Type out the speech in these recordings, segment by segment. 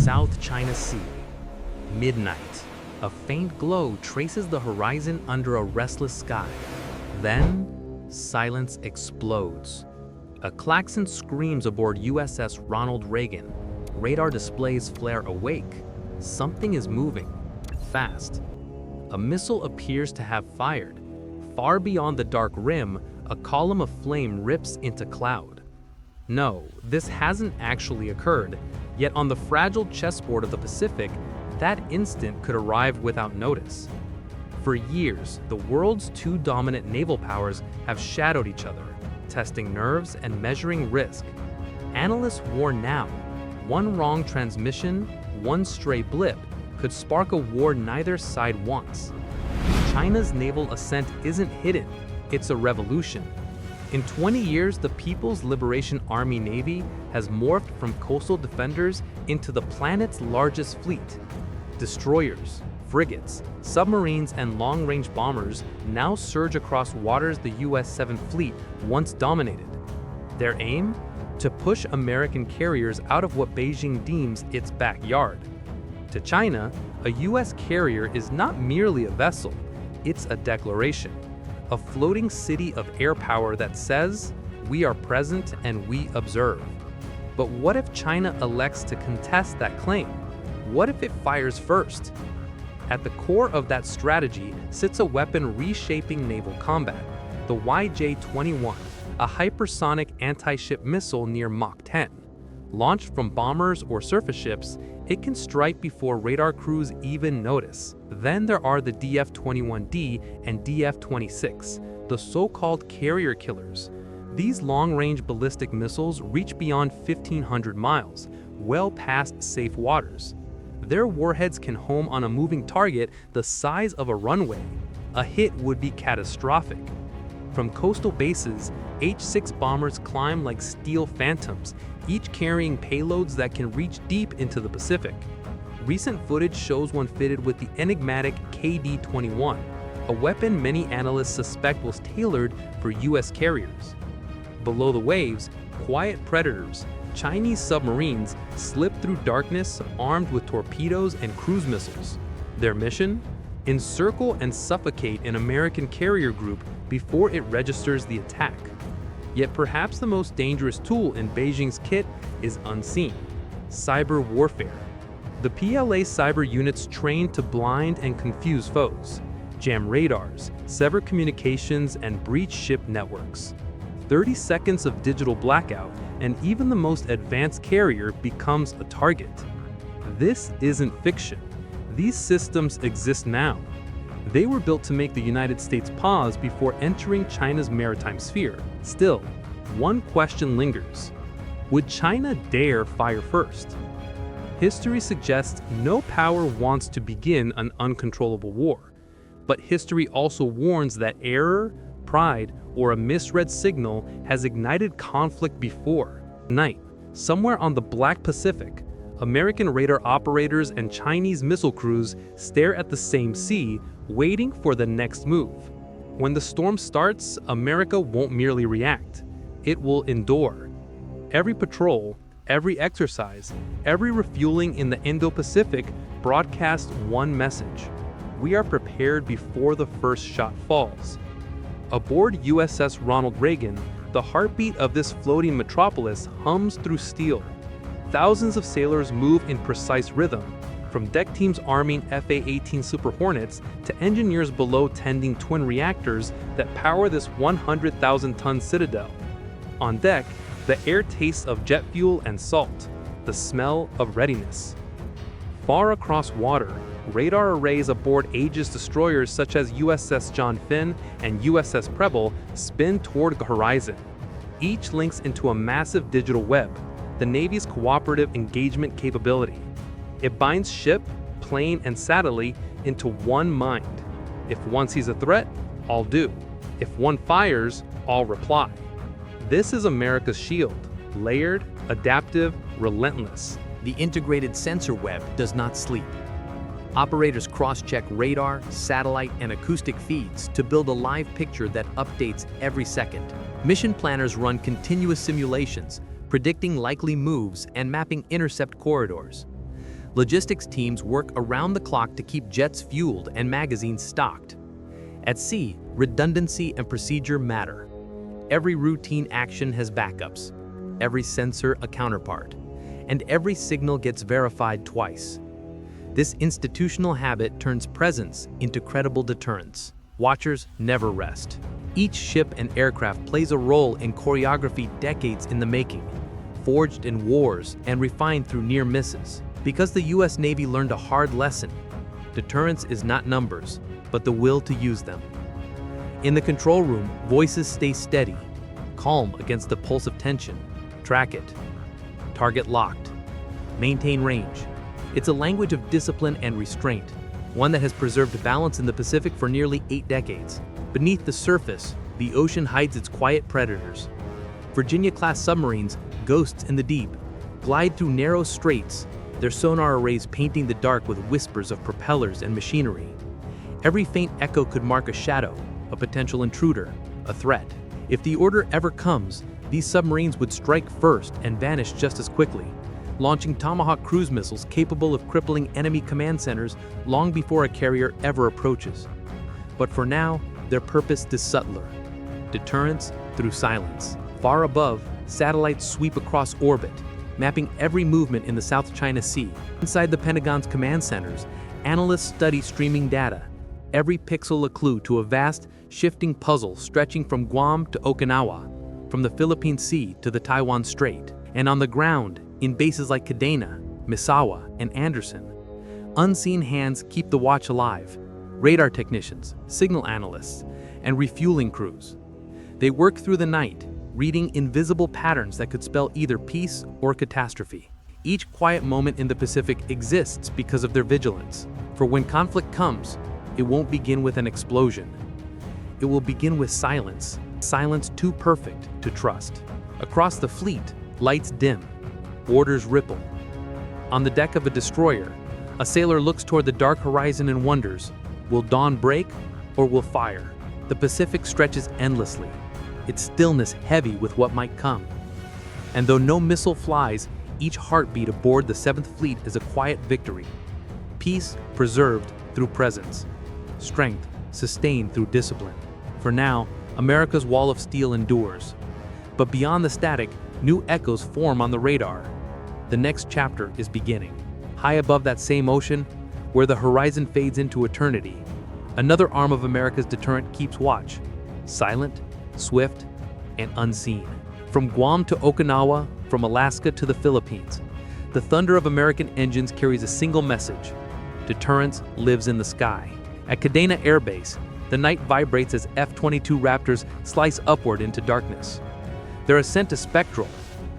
South China Sea. Midnight. A faint glow traces the horizon under a restless sky. Then, silence explodes. A klaxon screams aboard USS Ronald Reagan. Radar displays flare awake. Something is moving. Fast. A missile appears to have fired. Far beyond the dark rim, a column of flame rips into cloud. No, this hasn't actually occurred, yet on the fragile chessboard of the Pacific, that instant could arrive without notice. For years, the world's two dominant naval powers have shadowed each other, testing nerves and measuring risk. Analysts warn now, one wrong transmission, one stray blip, could spark a war neither side wants. China's naval ascent isn't hidden, it's a revolution. In 20 years, the People's Liberation Army Navy has morphed from coastal defenders into the planet's largest fleet. Destroyers, frigates, submarines, and long-range bombers now surge across waters the US 7th Fleet once dominated. Their aim? To push American carriers out of what Beijing deems its backyard. To China, a US carrier is not merely a vessel, it's a declaration. A floating city of air power that says, we are present and we observe. But what if China elects to contest that claim? What if it fires first? At the core of that strategy sits a weapon reshaping naval combat, the YJ-21, a hypersonic anti-ship missile near Mach 10. Launched from bombers or surface ships, it can strike before radar crews even notice. Then there are the DF-21D and DF-26, the so-called carrier killers. These long-range ballistic missiles reach beyond 1,500 miles, well past safe waters. Their warheads can home on a moving target the size of a runway. A hit would be catastrophic. From coastal bases, H-6 bombers climb like steel phantoms, each carrying payloads that can reach deep into the Pacific. Recent footage shows one fitted with the enigmatic KD-21, a weapon many analysts suspect was tailored for US carriers. Below the waves, quiet predators, Chinese submarines slip through darkness armed with torpedoes and cruise missiles. Their mission? Encircle and suffocate an American carrier group before it registers the attack. Yet perhaps the most dangerous tool in Beijing's kit is unseen: cyber warfare. The PLA cyber units train to blind and confuse foes, jam radars, sever communications, and breach ship networks. 30 seconds of digital blackout, and even the most advanced carrier becomes a target. This isn't fiction. These systems exist now. They were built to make the United States pause before entering China's maritime sphere. Still, one question lingers. Would China dare fire first? History suggests no power wants to begin an uncontrollable war. But history also warns that error, pride, or a misread signal has ignited conflict before. Tonight, somewhere on the Black Pacific, American radar operators and Chinese missile crews stare at the same sea, waiting for the next move. When the storm starts, America won't merely react. It will endure. Every patrol, every exercise, every refueling in the Indo-Pacific broadcasts one message: we are prepared before the first shot falls. Aboard USS Ronald Reagan, the heartbeat of this floating metropolis hums through steel. Thousands of sailors move in precise rhythm, from deck teams arming FA-18 Super Hornets to engineers below tending twin reactors that power this 100,000-ton citadel. On deck, the air tastes of jet fuel and salt, the smell of readiness. Far across water, radar arrays aboard Aegis destroyers such as USS John Finn and USS Preble spin toward the horizon. Each links into a massive digital web, the Navy's cooperative engagement capability. It binds ship, plane, and satellite into one mind. If one sees a threat, all do. If one fires, all reply. This is America's shield, layered, adaptive, relentless. The integrated sensor web does not sleep. Operators cross-check radar, satellite, and acoustic feeds to build a live picture that updates every second. Mission planners run continuous simulations, predicting likely moves and mapping intercept corridors. Logistics teams work around the clock to keep jets fueled and magazines stocked. At sea, redundancy and procedure matter. Every routine action has backups, every sensor a counterpart, and every signal gets verified twice. This institutional habit turns presence into credible deterrence. Watchers never rest. Each ship and aircraft plays a role in choreography decades in the making, forged in wars and refined through near misses. Because the US Navy learned a hard lesson, deterrence is not numbers, but the will to use them. In the control room, voices stay steady, calm against the pulse of tension. Track it. Target locked. Maintain range. It's a language of discipline and restraint, one that has preserved balance in the Pacific for nearly 8 decades. Beneath the surface, the ocean hides its quiet predators. Virginia-class submarines, ghosts in the deep, glide through narrow straits, their sonar arrays painting the dark with whispers of propellers and machinery. Every faint echo could mark a shadow, a potential intruder, a threat. If the order ever comes, these submarines would strike first and vanish just as quickly, launching Tomahawk cruise missiles capable of crippling enemy command centers long before a carrier ever approaches. But for now, their purpose is subtler: deterrence through silence. Far above, satellites sweep across orbit, mapping every movement in the South China Sea. Inside the Pentagon's command centers, analysts study streaming data, every pixel a clue to a vast, shifting puzzle stretching from Guam to Okinawa, from the Philippine Sea to the Taiwan Strait. And on the ground, in bases like Kadena, Misawa, and Anderson, unseen hands keep the watch alive: radar technicians, signal analysts, and refueling crews. They work through the night, reading invisible patterns that could spell either peace or catastrophe. Each quiet moment in the Pacific exists because of their vigilance. For when conflict comes, it won't begin with an explosion. It will begin with silence, silence too perfect to trust. Across the fleet, lights dim, orders ripple. On the deck of a destroyer, a sailor looks toward the dark horizon and wonders, will dawn break or will fire? The Pacific stretches endlessly, its stillness heavy with what might come. And though no missile flies, each heartbeat aboard the 7th Fleet is a quiet victory. Peace preserved through presence. Strength sustained through discipline. For now, America's wall of steel endures. But beyond the static, new echoes form on the radar. The next chapter is beginning. High above that same ocean, where the horizon fades into eternity, another arm of America's deterrent keeps watch. Silent, swift, and unseen. From Guam to Okinawa, from Alaska to the Philippines, the thunder of American engines carries a single message: deterrence lives in the sky. At Kadena Air Base, the night vibrates as F-22 Raptors slice upward into darkness. Their ascent is spectral,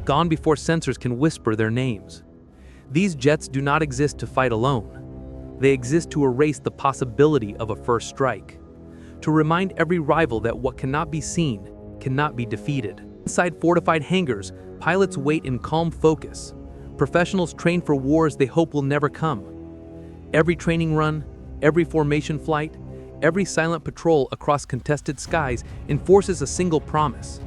gone before sensors can whisper their names. These jets do not exist to fight alone. They exist to erase the possibility of a first strike, to remind every rival that what cannot be seen cannot be defeated. Inside fortified hangars, pilots wait in calm focus. Professionals train for wars they hope will never come. Every training run, every formation flight, every silent patrol across contested skies enforces a single promise: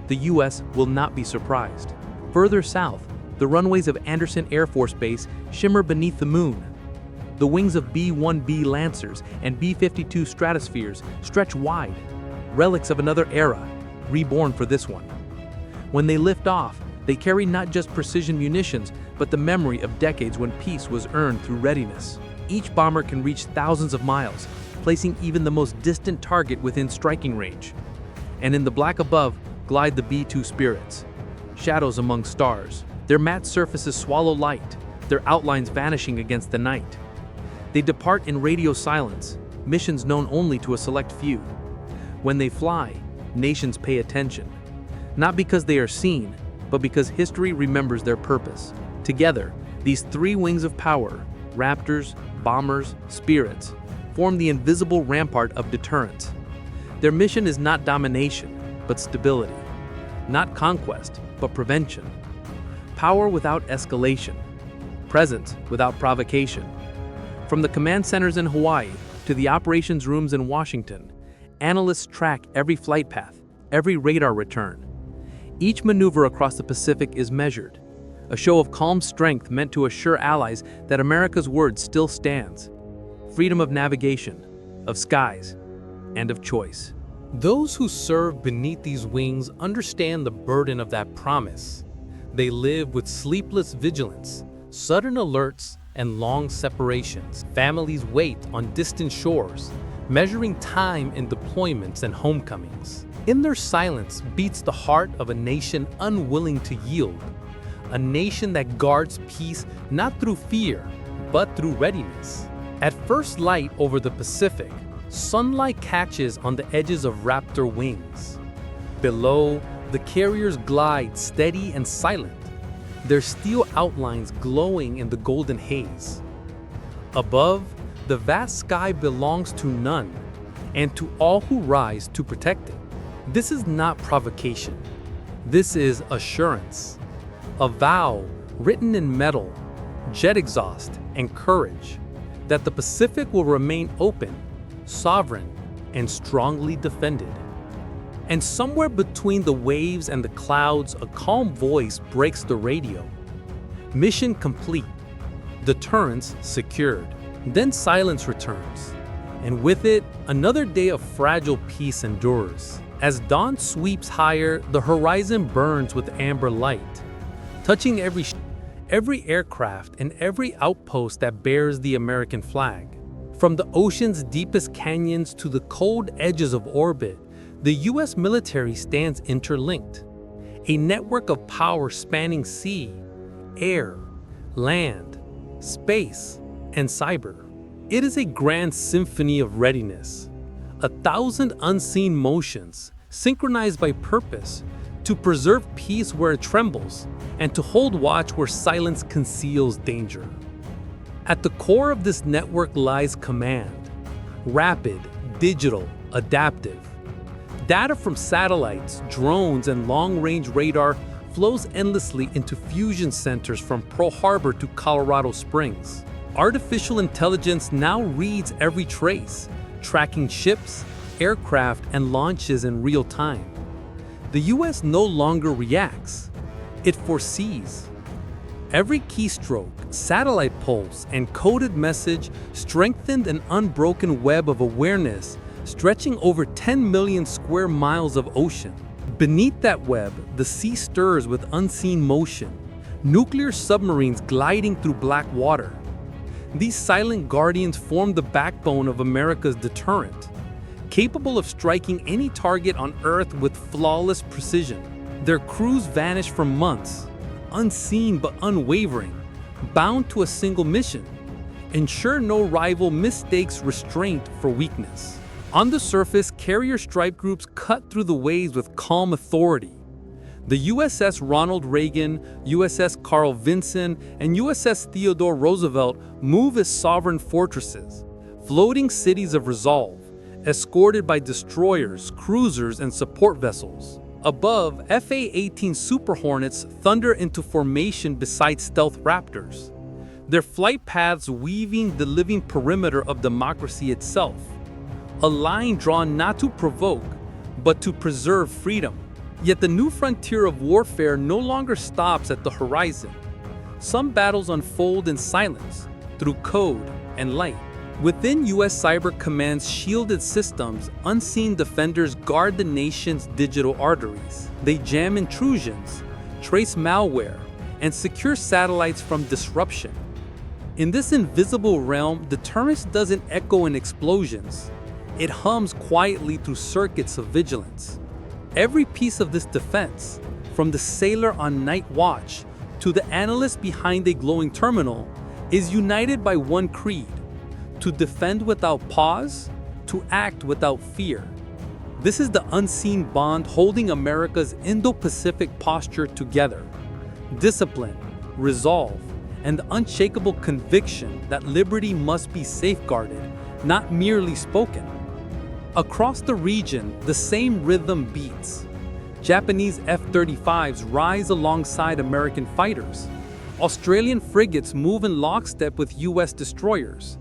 the U.S. will not be surprised. Further south, the runways of Anderson Air Force Base shimmer beneath the moon. The wings of B-1B Lancers and B-52 Stratospheres stretch wide, relics of another era, reborn for this one. When they lift off, they carry not just precision munitions, but the memory of decades when peace was earned through readiness. Each bomber can reach thousands of miles, placing even the most distant target within striking range. And in the black above glide the B-2 Spirits, shadows among stars. Their matte surfaces swallow light, their outlines vanishing against the night. They depart in radio silence, missions known only to a select few. When they fly, nations pay attention, not because they are seen, but because history remembers their purpose. Together, these three wings of power, Raptors, bombers, Spirits, form the invisible rampart of deterrence. Their mission is not domination, but stability. Not conquest, but prevention. Power without escalation. Presence without provocation. From the command centers in Hawaii to the operations rooms in Washington, analysts track every flight path, every radar return. Each maneuver across the Pacific is measured. a show of calm strength meant to assure allies that America's word still stands. Freedom of navigation, of skies, and of choice. Those who serve beneath these wings understand the burden of that promise. They live with sleepless vigilance, sudden alerts, and long separations. Families wait on distant shores, measuring time in deployments and homecomings. In their silence beats the heart of a nation unwilling to yield, a nation that guards peace not through fear, but through readiness. At first light over the Pacific, sunlight catches on the edges of Raptor wings. Below, the carriers glide steady and silent, their steel outlines glowing in the golden haze. Above, the vast sky belongs to none, and to all who rise to protect it. This is not provocation. This is assurance. A vow written in metal, jet exhaust, and courage that the Pacific will remain open, sovereign, and strongly defended. And somewhere between the waves and the clouds, a calm voice breaks the radio. Mission complete. Deterrence secured. Then silence returns, and with it, another day of fragile peace endures. As dawn sweeps higher, the horizon burns with amber light, touching every aircraft and every outpost that bears the American flag. From the ocean's deepest canyons to the cold edges of orbit, the U.S. military stands interlinked, a network of power spanning sea, air, land, space, and cyber. It is a grand symphony of readiness, 1,000 unseen motions, synchronized by purpose, to preserve peace where it trembles, and to hold watch where silence conceals danger. At the core of this network lies command, rapid, digital, adaptive. Data from satellites, drones, and long-range radar flows endlessly into fusion centers from Pearl Harbor to Colorado Springs. Artificial intelligence now reads every trace, tracking ships, aircraft, and launches in real time. The U.S. no longer reacts, it foresees. Every keystroke, satellite pulse, and coded message strengthened an unbroken web of awareness stretching over 10 million square miles of ocean. Beneath that web, the sea stirs with unseen motion, nuclear submarines gliding through black water. These silent guardians form the backbone of America's deterrent, capable of striking any target on Earth with flawless precision. Their crews vanish for months, unseen but unwavering, bound to a single mission: ensure no rival mistakes restraint for weakness. On the surface, carrier strike groups cut through the waves with calm authority. The USS Ronald Reagan, USS Carl Vinson, and USS Theodore Roosevelt move as sovereign fortresses, floating cities of resolve, escorted by destroyers, cruisers, and support vessels. Above, FA-18 Super Hornets thunder into formation beside stealth Raptors, their flight paths weaving the living perimeter of democracy itself, a line drawn not to provoke, but to preserve freedom. Yet the new frontier of warfare no longer stops at the horizon. Some battles unfold in silence, through code and light. Within U.S. Cyber Command's shielded systems, unseen defenders guard the nation's digital arteries. They jam intrusions, trace malware, and secure satellites from disruption. In this invisible realm, deterrence doesn't echo in explosions. It hums quietly through circuits of vigilance. Every piece of this defense, from the sailor on night watch to the analyst behind a glowing terminal, is united by one creed: to defend without pause, to act without fear. This is the unseen bond holding America's Indo-Pacific posture together: discipline, resolve, and the unshakable conviction that liberty must be safeguarded, not merely spoken. Across the region, the same rhythm beats. Japanese F-35s rise alongside American fighters. Australian frigates move in lockstep with U.S. destroyers.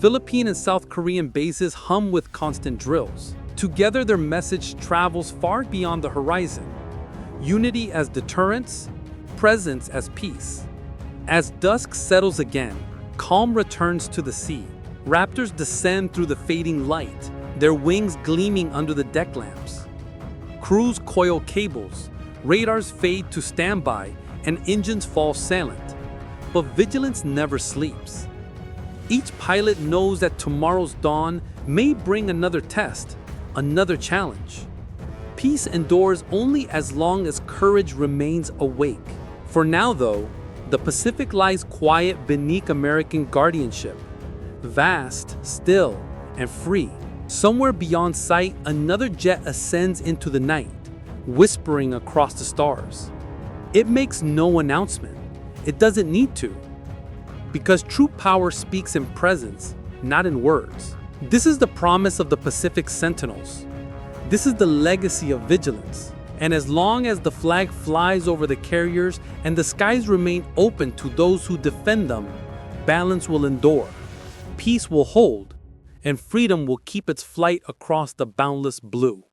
Philippine and South Korean bases hum with constant drills. Together, their message travels far beyond the horizon. Unity as deterrence, presence as peace. As dusk settles again, calm returns to the sea. Raptors descend through the fading light, their wings gleaming under the deck lamps. Crews coil cables, radars fade to standby, and engines fall silent. But vigilance never sleeps. Each pilot knows that tomorrow's dawn may bring another test, another challenge. Peace endures only as long as courage remains awake. For now, though, the Pacific lies quiet beneath American guardianship. Vast, still, and free. Somewhere beyond sight, another jet ascends into the night, whispering across the stars. It makes no announcement. It doesn't need to. Because true power speaks in presence, not in words. This is the promise of the Pacific Sentinels. This is the legacy of vigilance. And as long as the flag flies over the carriers and the skies remain open to those who defend them, balance will endure, peace will hold, and freedom will keep its flight across the boundless blue.